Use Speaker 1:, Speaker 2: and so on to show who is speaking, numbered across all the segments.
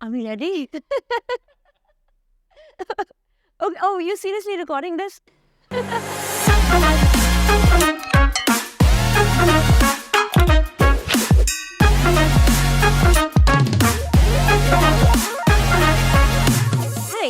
Speaker 1: Are we ready? Okay. Oh, you seriously recording this? Hey,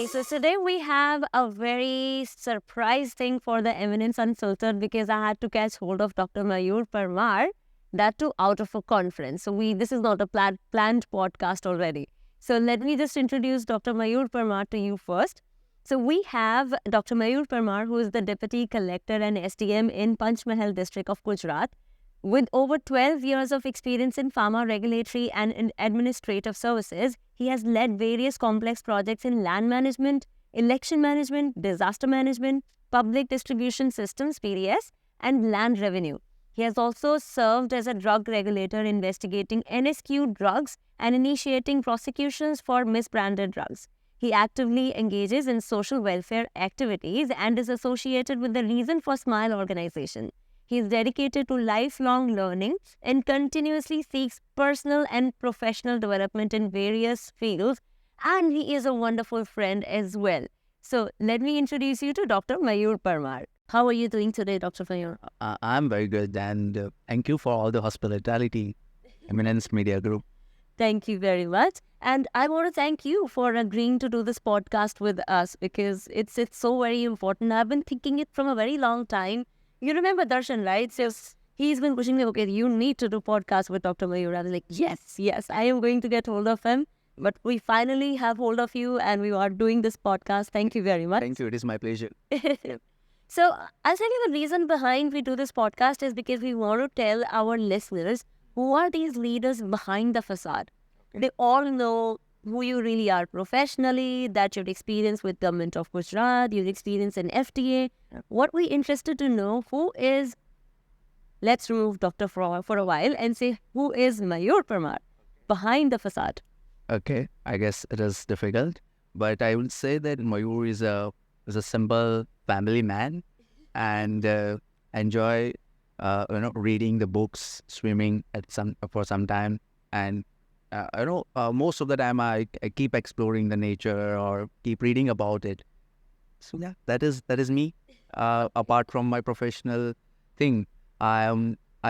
Speaker 1: so today we have a very surprise thing for the Eminence Unfiltered because I had to catch hold of Dr. Mayur Parmar, that too out of a conference. So this is not a planned podcast already. So let me just introduce Dr. Mayur Parmar to you first. So we have Dr. Mayur Parmar, who is the Deputy Collector and SDM in Panchmahal district of Gujarat. With over 12 years of experience in pharma regulatory and in administrative services, he has led various complex projects in land management, election management, disaster management, public distribution systems (PDS), and land revenue. He has also served as a drug regulator investigating NSQ drugs and initiating prosecutions for misbranded drugs. He actively engages in social welfare activities and is associated with the Reason for Smile organization. He is dedicated to lifelong learning and continuously seeks personal and professional development in various fields. And he is a wonderful friend as well. So let me introduce you to Dr. Mayur Parmar. How are you doing today, Dr. Mayur?
Speaker 2: I'm very good, and thank you for all the hospitality, Eminence Media Group.
Speaker 1: Thank you very much. And I want to thank you for agreeing to do this podcast with us because it's so very important. I've been thinking it from a very long time. You remember Darshan, right? So he's been pushing me, okay, you need to do podcast with Dr. Mayur. I was like, yes, I am going to get hold of him. But we finally have hold of you and we are doing this podcast. Thank you very much.
Speaker 2: Thank you. It is my pleasure.
Speaker 1: So I'll tell you the reason behind we do this podcast is because we want to tell our listeners who are these leaders behind the facade. They all know who you really are professionally, that your experience with government of Gujarat, your experience in FTA. What we're interested to know, who is, let's remove doctor for a while and say, who is Mayur Parmar behind the facade?
Speaker 2: Okay, I guess it is difficult, but I would say that Mayur is a simple family man and enjoy reading the books, swimming for some time, and most of the time I keep exploring the nature or keep reading about it. So yeah, that is me. Apart from my professional thing, I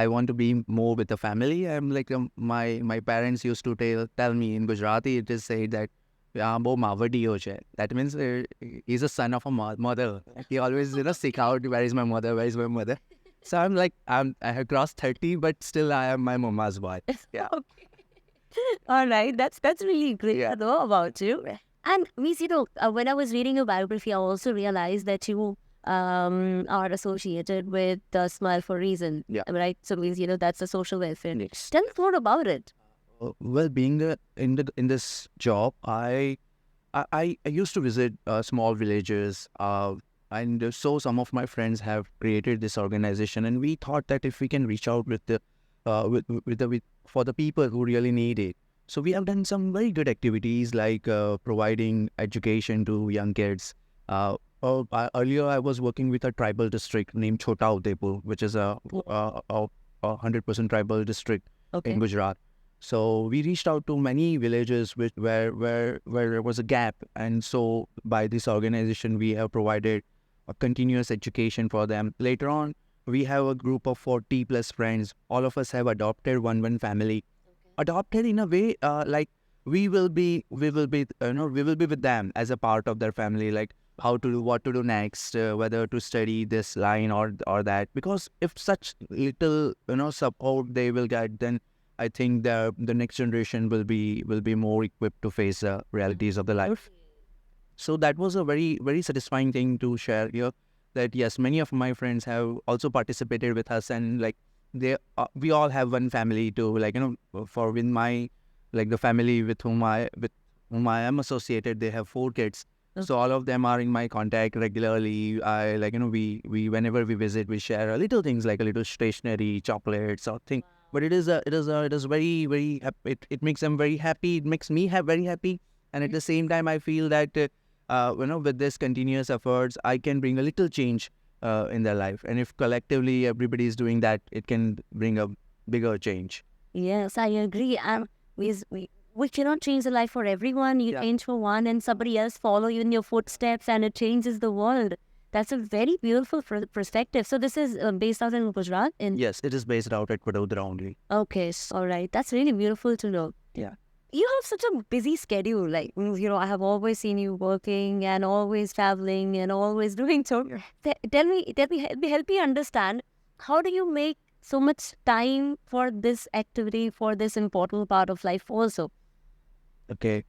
Speaker 2: want to be more with the family. I'm like my parents used to tell me in Gujarati. It is said that bo mavadiyo che. That means he's a son of a mother. He always seek out where is my mother, where is my mother. So I'm like I have crossed 30, but still I am my mama's boy. Yeah.
Speaker 1: Okay. All right, that's really great to know about you. And when I was reading your biography, I also realized that you are associated with Smile for Reason.
Speaker 2: Yeah.
Speaker 1: Right. So means that's a social welfare.
Speaker 2: Yes.
Speaker 1: Tell us more about it.
Speaker 2: Well, being in this job, I used to visit small villages, and so some of my friends have created this organization, and we thought that if we can reach out with the for the people who really need it. So we have done some very good activities like providing education to young kids. Earlier, I was working with a tribal district named Chota Udaipur, which is a 100% tribal district in Gujarat. So we reached out to many villages where there was a gap, and so by this organization we have provided a continuous education for them. Later on, we have a group of 40 plus friends. All of us have adopted one family. Adopted in a way like we will be with them as a part of their family, like how to do, what to do next, whether to study this line or that. Because if such little support they will get, then I think the next generation will be more equipped to face the realities of the life. So that was a very, very satisfying thing to share here. That yes, many of my friends have also participated with us, and like we all have one family to for with my the family with whom I am associated. They have 4 kids, so all of them are in my contact regularly. I we whenever we visit, we share a little things like a little stationery, chocolates or thing. But it is very, very it makes them very happy. It makes me very happy, and at the same time, I feel that with this continuous efforts, I can bring a little change in their life. And if collectively everybody is doing that, it can bring a bigger change.
Speaker 1: Yes, I agree. We we cannot change the life for everyone. You change for one and somebody else follow you in your footsteps and it changes the world. That's a very beautiful perspective. So this is based out in Gujarat?
Speaker 2: Yes, it is based out at Vadodara only.
Speaker 1: Okay, all right. That's really beautiful to know.
Speaker 2: Yeah.
Speaker 1: You have such a busy schedule. Like, I have always seen you working and always traveling and always doing so. Help me understand, how do you make so much time for this activity, for this important part of life also?
Speaker 2: Okay.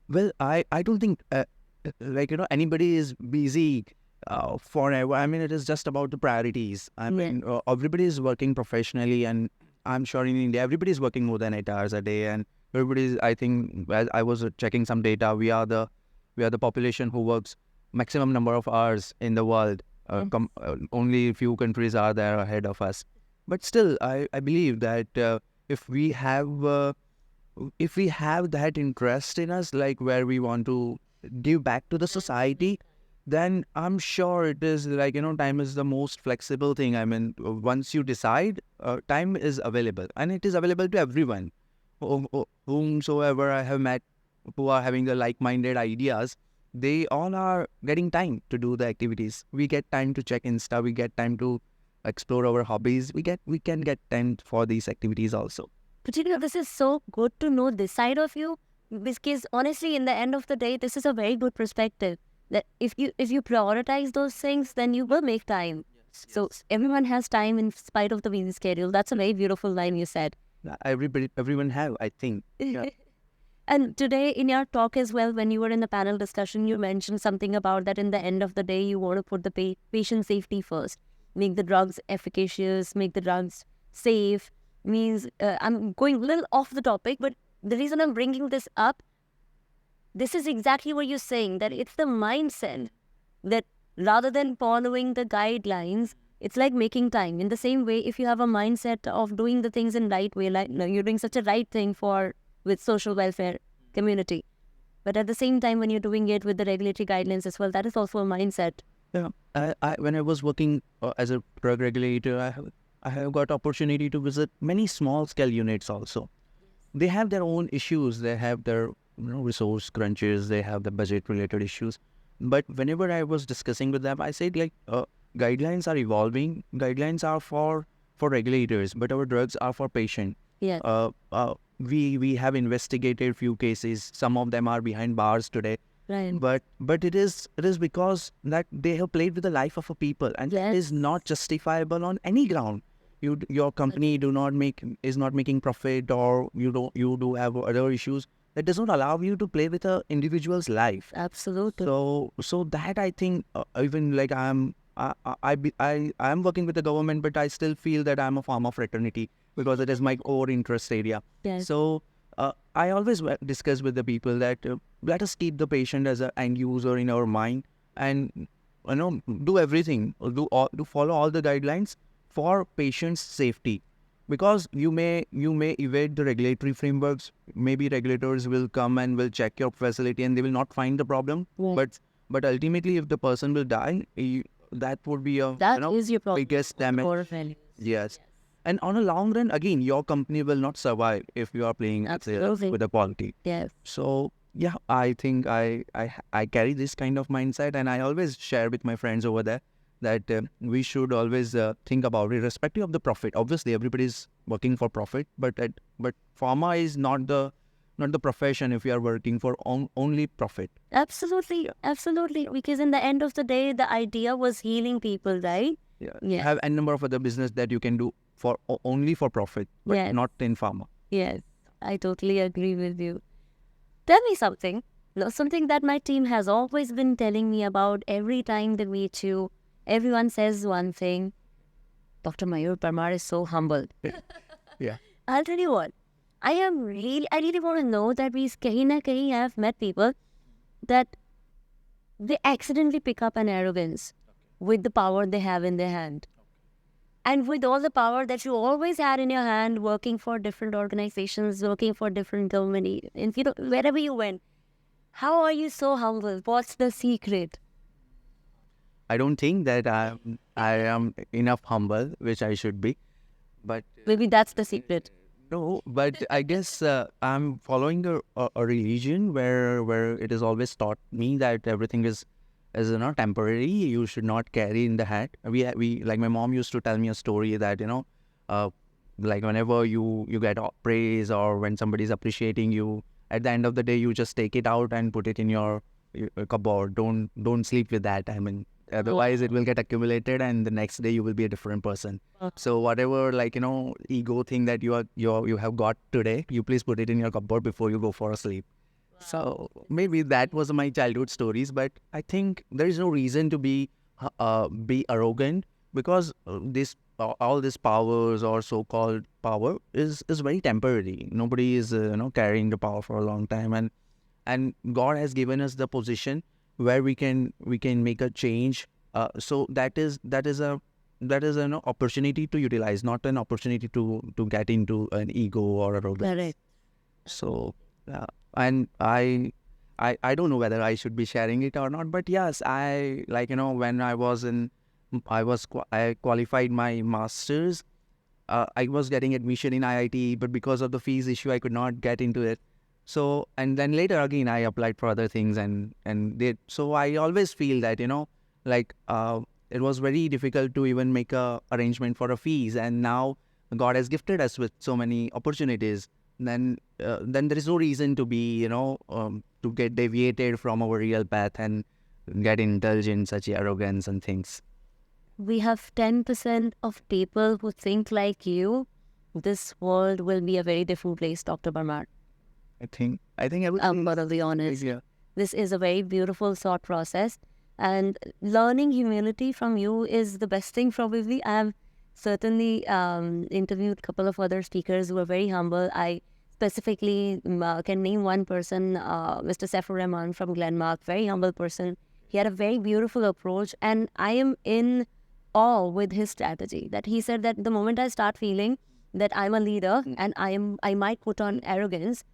Speaker 2: Well, I don't think, anybody is busy forever. I mean, it is just about the priorities. I mean, everybody is working professionally, and I'm sure in India, everybody is working more than 8 hours a day, and everybody is, I think, as I was checking some data, we are the population who works maximum number of hours in the world. Only few countries are there ahead of us. But still, I believe that if we have that interest in us, like where we want to give back to the society, then I'm sure it is like, time is the most flexible thing. I mean, once you decide, time is available, and it is available to everyone. Whomsoever I have met who are having the like-minded ideas, they all are getting time to do the activities. We get time to check Insta, we get time to explore our hobbies, we can get time for these activities also.
Speaker 1: But this is so good to know this side of you, because honestly, in the end of the day, this is a very good perspective. That if you prioritize those things, then you will make time. So everyone has time in spite of the busy schedule. That's a very beautiful line you said.
Speaker 2: Everyone have, I think. Yeah.
Speaker 1: And today in your talk as well, when you were in the panel discussion, you mentioned something about that in the end of the day, you want to put the patient safety first. Make the drugs efficacious, make the drugs safe. Means, I'm going a little off the topic, but the reason I'm bringing this up, this is exactly what you're saying, that it's the mindset that rather than following the guidelines, it's like making time. In the same way, if you have a mindset of doing the things in right way, like you're doing such a right thing with social welfare community, but at the same time, when you're doing it with the regulatory guidelines as well, that is also a mindset.
Speaker 2: Yeah. When I was working as a drug regulator, I have got opportunity to visit many small scale units also. They have their own issues. They have their resource crunches. They have the budget related issues. But whenever I was discussing with them, I said guidelines are evolving. Guidelines are for regulators, but our drugs are for patient.
Speaker 1: Yes.
Speaker 2: We have investigated few cases. Some of them are behind bars today.
Speaker 1: Right.
Speaker 2: But it is because that they have played with the life of a people, and
Speaker 1: Yes.
Speaker 2: that is not justifiable on any ground. Your company is not making profit, or you do have other issues. That does not allow you to play with a individual's life.
Speaker 1: Absolutely.
Speaker 2: So that I think even like I am working with the government, but I still feel that I'm a pharma fraternity because it is my core interest area.
Speaker 1: Yes.
Speaker 2: So I always discuss with the people that let us keep the patient as an end user in our mind, and do everything, do follow all the guidelines for patient's safety. Because you may evade the regulatory frameworks. Maybe regulators will come and will check your facility and they will not find the problem.
Speaker 1: Yes.
Speaker 2: But ultimately, if the person will die, that would be a
Speaker 1: Is your problem.
Speaker 2: biggest damage.
Speaker 1: Core values.
Speaker 2: Yes. And on a long run, again, your company will not survive if you are playing with the quality.
Speaker 1: Yes.
Speaker 2: So yeah, I think I carry this kind of mindset, and I always share with my friends over there that we should always think about it, irrespective of the profit. Obviously, everybody is working for profit, but pharma is not the profession if you are working for only profit.
Speaker 1: Absolutely. Absolutely. Because in the end of the day, the idea was healing people, right?
Speaker 2: Yeah.
Speaker 1: Yeah.
Speaker 2: Have a number of other business that you can do for only for profit, but
Speaker 1: Yes.
Speaker 2: not in pharma.
Speaker 1: Yes. I totally agree with you. Tell me something. Something that my team has always been telling me about every time they meet you. Everyone says one thing. Dr. Mayur Parmar is so humble.
Speaker 2: Yeah.
Speaker 1: I'll tell you what. I really want to know that we kahin na kahin have met people that they accidentally pick up an arrogance with the power they have in their hand. And with all the power that you always had in your hand, working for different organizations, working for different government, and wherever you went, how are you so humble? What's the secret?
Speaker 2: I don't think that I am enough humble, which I should be. But
Speaker 1: Maybe that's the secret.
Speaker 2: No, but I guess I'm following a religion where it is always taught me that everything is temporary. You should not carry in the head. We like my mom used to tell me a story that uh, like whenever you get praise or when somebody's appreciating you, at the end of the day you just take it out and put it in your cupboard. Don't sleep with that. I mean, otherwise it will get accumulated and the next day you will be a different person. So whatever ego thing that you have got today, you please put it in your cupboard before you go for a sleep. So maybe that was my childhood stories, but I think there is no reason to be arrogant because this all these powers or so-called power is very temporary. Nobody is carrying the power for a long time, and God has given us the position where we can make a change. So that is an opportunity to utilize, not an opportunity to get into an ego or arrogance.
Speaker 1: Correct.
Speaker 2: So, and I don't know whether I should be sharing it or not, but yes, I when I qualified my masters. I was getting admission in IIT, but because of the fees issue, I could not get into it. So, and then later again, I applied for other things and did. So I always feel that like it was very difficult to even make a arrangement for a fees, and now God has gifted us with so many opportunities. Then there is no reason to be to get deviated from our real path and get indulged in such arrogance and things.
Speaker 1: We have 10% of people who think like you. This world will be a very different place, Dr. Parmar.
Speaker 2: I think
Speaker 1: I'm
Speaker 2: everything
Speaker 1: going to be honest.
Speaker 2: yeah.
Speaker 1: This is a very beautiful thought process. And learning humility from you is the best thing, probably. I have certainly interviewed a couple of other speakers who are very humble. I specifically can name one person, Mr. Saifur Rahman from Glenmark, very humble person. He had a very beautiful approach, and I am in awe with his strategy. That he said that the moment I start feeling that I'm a leader and I might put on arrogance,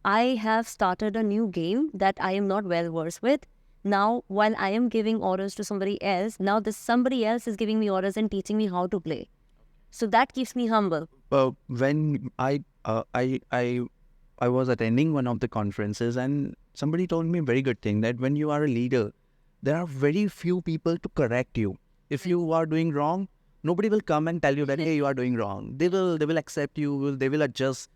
Speaker 1: I have started a new game that I am not well versed with. Now, while I am giving orders to somebody else, now this somebody else is giving me orders and teaching me how to play. So that keeps me humble.
Speaker 2: When I was attending one of the conferences and somebody told me a very good thing that when you are a leader, there are very few people to correct you. If you are doing wrong, nobody will come and tell you that hey, you are doing wrong. They will accept you. They will adjust.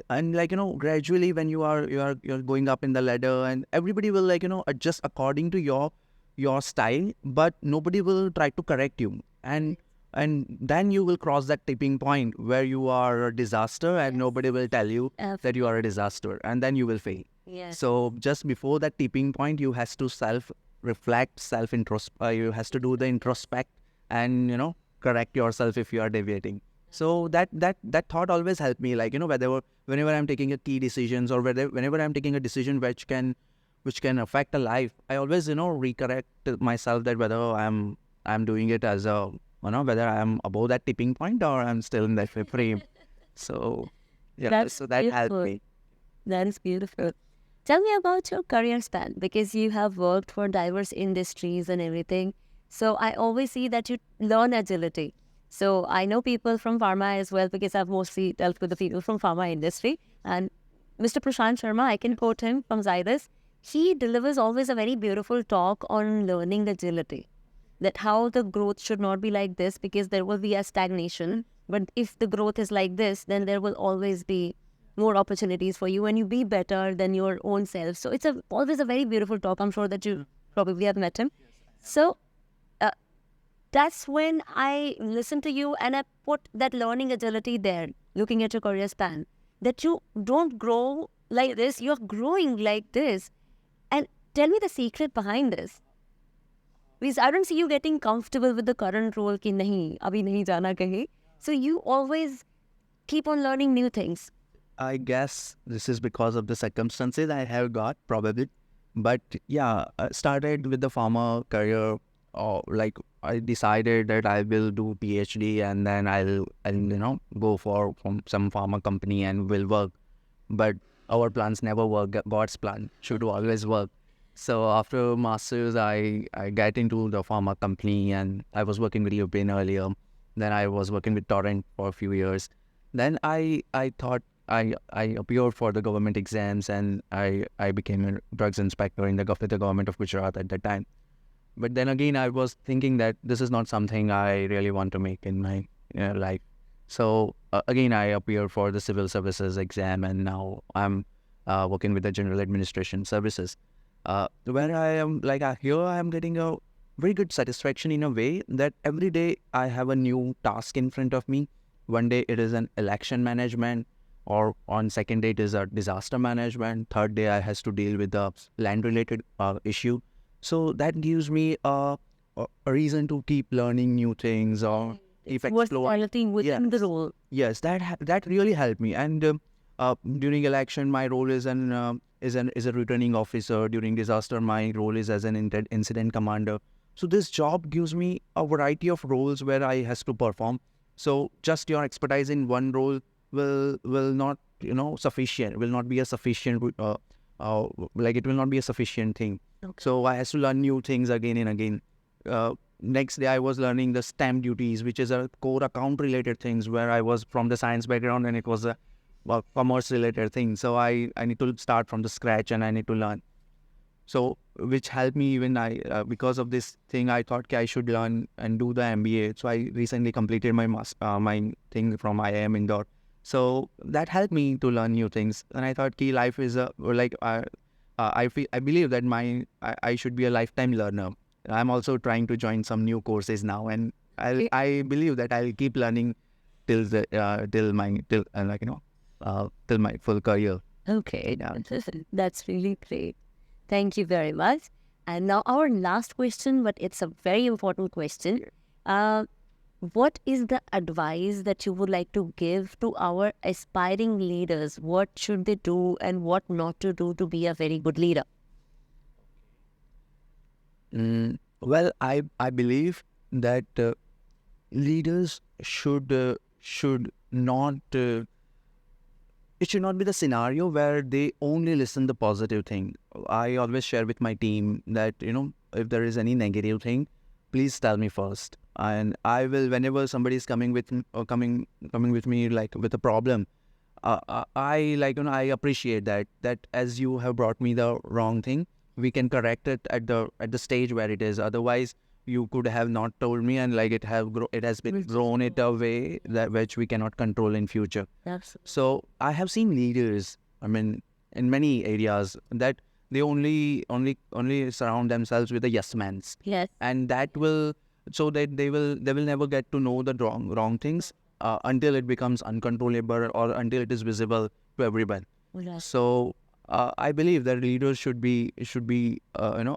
Speaker 2: And gradually when you're going up in the ladder, and everybody will adjust according to your style, but nobody will try to correct you. And then you will cross that tipping point where you are a disaster and nobody will tell you that you are a disaster, and then you will fail.
Speaker 1: Yes.
Speaker 2: So just before that tipping point, you has to self reflect, you has to do the introspect and correct yourself if you are deviating. So that thought always helped me, whenever I'm taking a key decisions, or whenever I'm taking a decision which can affect a life, I always recorrect myself that whether I'm doing it as a whether I'm above that tipping point or I'm still in that frame. So yeah,
Speaker 1: That's
Speaker 2: so that helped
Speaker 1: beautiful.
Speaker 2: me.
Speaker 1: That is beautiful. Tell me about your career span, because you have worked for diverse industries and everything. So I always see that you learn agility. So I know people from pharma as well, because I've mostly dealt with the people from pharma industry. And Mr. Prashant Sharma, I can quote him from Zydus. He delivers always a very beautiful talk on learning agility, that how the growth should not be like this because there will be a stagnation. But if the growth is like this, then there will always be more opportunities for you and you be better than your own self. So it's always a very beautiful talk. I'm sure that you probably have met him. So uh, that's when I listen to you and I put that learning agility there, looking at your career span, that you don't grow like this, you're growing like this. And tell me the secret behind this. Because I don't see you getting comfortable with the current role ki nahi, abhi nahi jana kahi. So you always keep on learning new things.
Speaker 2: I guess this is because of the circumstances I have got, probably. But yeah, I started with the pharma career. I decided that I will do PhD and then I'll go for from some pharma company and will work. But our plans never work. God's plan should always work. So after masters, I get into the pharma company and I was working with European earlier. Then I was working with Torrent for a few years. Then I thought I appeared for the government exams, and I became a drugs inspector in with the government of Gujarat at that time. But then again, I was thinking that this is not something I really want to make in my life. So again, I appeared for the civil services exam, and now I'm working with the general administration services, where I am like here I am getting a very good satisfaction in a way that every day I have a new task in front of me. One day it is an election management, or on second day it is a disaster management. Third day I has to deal with the land related issue. So that gives me a reason to keep learning new things or keep exploring.
Speaker 1: Versatility within the role.
Speaker 2: Yes, that really helped me. And during election, my role is is a returning officer. During disaster, my role is as an incident commander. So this job gives me a variety of roles where I has to perform. So just your expertise in one role will not sufficient. Will not be a sufficient like it will not be a sufficient thing.
Speaker 1: Okay.
Speaker 2: So I has to learn new things again and again. Next day I was learning the stamp duties, which is a core account related things, where I was from the science background and it was a commerce related thing. So I need to start from the scratch and I need to learn. So which helped me even because of this thing I thought I should learn and do the MBA. So I recently completed my my thing from IIM Indore. So that helped me to learn new things. And I thought key life is I believe that I should be a lifetime learner. I'm also trying to join some new courses now, and I believe that I'll keep learning till the till my full career.
Speaker 1: Okay,
Speaker 2: Yeah.
Speaker 1: that's really great. Thank you very much. And now our last question, but it's a very important question. What is the advice that you would like to give to our aspiring leaders? What should they do and what not to do to be a very good leader?
Speaker 2: Well, I believe that leaders should not it should not be the scenario where they only listen the positive thing. I always share with my team that if there is any negative thing, please tell me first, and I will, whenever somebody is coming with coming with me like with a problem, I appreciate that as you have brought me the wrong thing, we can correct it at the stage where it is. Otherwise, you could have not told me, and like it has been grown it away that which we cannot control in future.
Speaker 1: Absolutely.
Speaker 2: So I have seen leaders, I mean, in many areas that they only surround themselves with the yes mans.
Speaker 1: Yes.
Speaker 2: And that will, so that they will never get to know the wrong things until it becomes uncontrollable or until it is visible to everyone.
Speaker 1: Right.
Speaker 2: So I believe that leaders should be a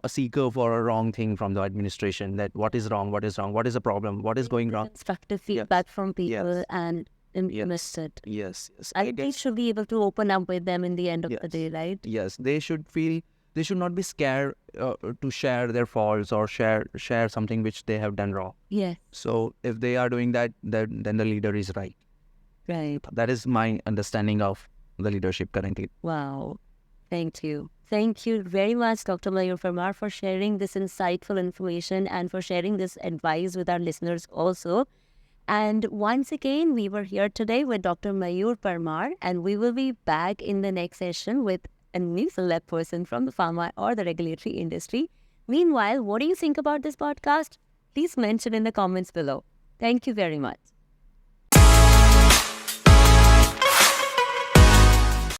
Speaker 2: seeker for a wrong thing from the administration. That what is wrong, what is the problem, what is going wrong.
Speaker 1: Constructive feedback from people
Speaker 2: Yes.
Speaker 1: and implement it.
Speaker 2: Yes.
Speaker 1: And they should be able to open up with them in the end of the
Speaker 2: Yes.
Speaker 1: day, right?
Speaker 2: Yes, they should not be scared to share their faults or share something which they have done wrong.
Speaker 1: Yes.
Speaker 2: So if they are doing that, then the leader is right.
Speaker 1: Right.
Speaker 2: That is my understanding of the leadership currently.
Speaker 1: Wow. Thank you. Thank you very much, Dr. Mayur Parmar, for sharing this insightful information and for sharing this advice with our listeners also. And once again, we were here today with Dr. Mayur Parmar, and we will be back in the next session with a new select person from the pharma or the regulatory industry. Meanwhile, what do you think about this podcast? Please mention in the comments below. Thank you very much.